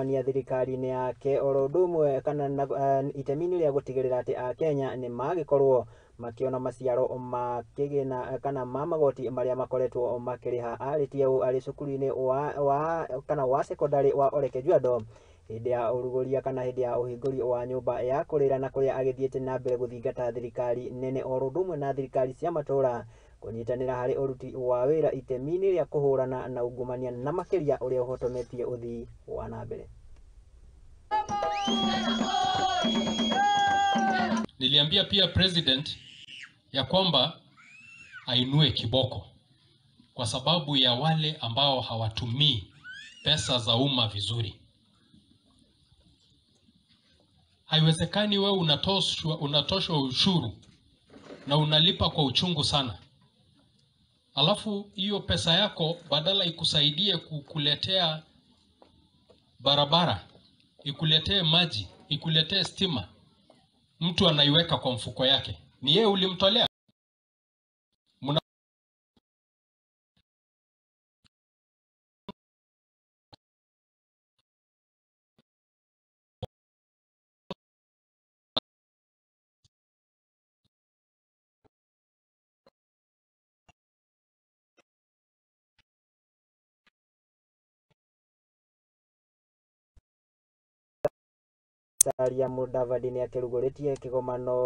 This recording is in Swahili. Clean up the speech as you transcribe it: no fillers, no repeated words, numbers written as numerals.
mania thirikari-inĩ yake oro ũndũ ũmwe kana itemi-inĩ rĩa gũtigĩrĩra atĩ Akenya nĩ magĩkorwo makiona maciaro makĩgĩna kana ma magoti marĩa makoretwo makĩrĩha. Arĩtie ũũ arĩ cukuru-inĩ wa secondary wa Ole Kejuado hĩndĩ ya ũrugũria kana hĩndĩ ya ũhingũri wa nyũmba ya kũrĩra, na kũrĩa agĩthiĩte na mbere gũthingata thirikari nene oro ũndũ ũmwe na thirikari cia matũũra kũnyitanĩra harĩ ũruti wa wĩra itemi-inĩ rĩa kũhũrana na ungumania na makĩria ũrĩa ũhotometie ũthii wa na mbere. Niliambia pia president ya kwamba ainue kiboko kwa sababu ya wale ambao hawatumii pesa za umma vizuri. Haiwezekani wewe unatoshwa ushuru na unalipa kwa uchungu sana, alafu hiyo pesa yako badala ikusaidie kukuletea barabara, ikuletee maji, ikuletee stima, mtu anaiweka kwa mfuko yake. Ni yeye ulimtolea. Musalia Mudavadi nĩ akĩrugũrĩtie kĩgomano